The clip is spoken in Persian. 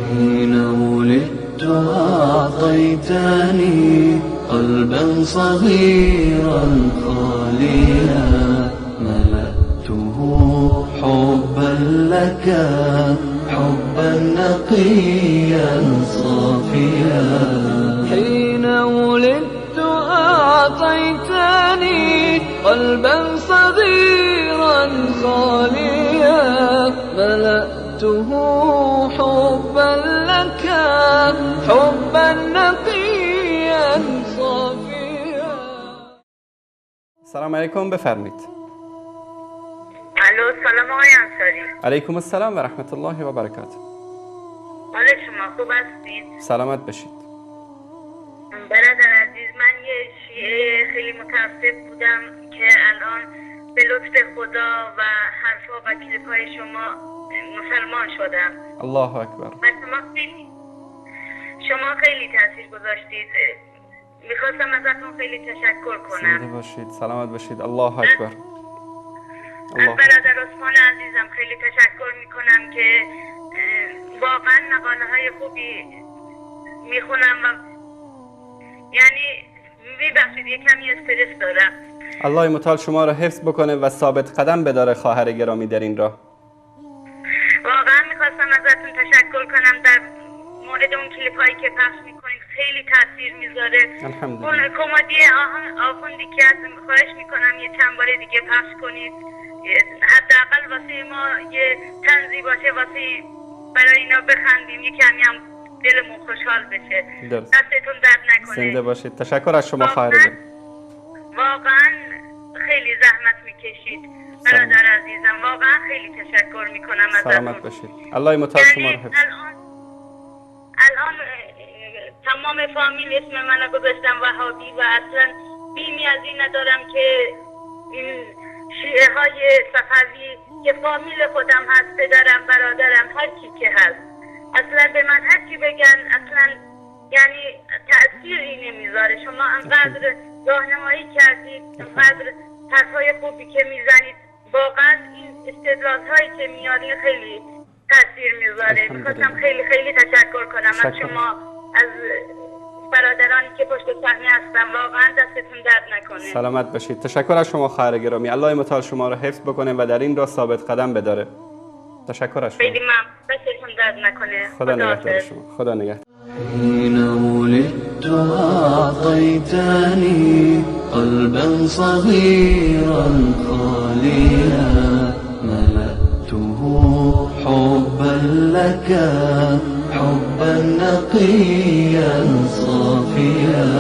حين ولدت أعطيتني قلبا صغيرا خاليا ملأته حبا لك حبا نقيا صافيا. حين ولدت أعطيتني قلبا صغيرا خاليا ملأته حبا لك حبا نقيا صافيا. سلام علیکم، بفرمایید. الو، سلام آقای انصاری. علیکم السلام و رحمت الله و برکاته. حال شما خوب هستید؟ سلامت بشید. برادر عزیز، من یه شیعه خیلی متاسف بودم که الان به لطف خدا و حرفا و کلیپ‌های شما مسلمان شدم. الله اکبر. و شما خیلی تاثیر گذاشتید. میخواستم ازتون خیلی تشکر کنم. زنده باشید، سلامت باشید. الله اکبر. از برادر عثمان عزیزم خیلی تشکر میکنم که واقعا مقاله های خوبی میخونم و یعنی میبخشید یه کمی استرس دارم. الله متعال شما را حفظ بکنه و ثابت قدم بداره خواهر گرامی در این راه. واقعا میخواستم ازتون تشکر کنم در مورد اون کلیپ هایی که پخش میکنید، خیلی تاثیر میذاره. الحمدلله. اون کمدی آخوندی که از خواهش میکنم یه چند بار دیگه پخش کنید، حداقل واسه ما یه طنزی باشه، واسه برای اینا بخندیم، یه کمی هم دلمون خوشحال بشه. دستتون درد نکنه. زنده باشید. تشکر از شما خواهر گرامی. واقعا خیلی زحمت میکشید برادر عزیزم، واقعا خیلی تشکر میکنم ازتون. سلامت باشید. الله متعال شما را حفظ. الان تمام فامیل اسم منو گذاشتم وهابی و اصلا بیمی از این ندارم که این شیعه های صفوی که فامیل خودم هست، پدرم، برادرم، هر کی که هست، اصلا به من هر کی بگن اصلا یعنی تأثیری نمیذاره. شما انقدر راهنمایی کردید، انقدر حرفای خوبی که میزنید، واقعا این استدلال هایی که میارید خیلی تأثیر میذاره. میخواستم خیلی خیلی تشکر کنم از شما، از برادرانی که پشت صحنه هستن. واقعا دستتون درد نکنه. سلامت باشید. تشکر از شما خواهر گرامی. الله متعال شما را حفظ بکنه و در این راه ثابت قدم بداره. تشکر از شما. خیلی ممنون. دستتون درد نکنه. خدا نگهدار شما. خدا نگهدار. حين ولدت أعطيتني قلبا صغيرا خاليا ملأته حبا لك حبا نقيا صافيا.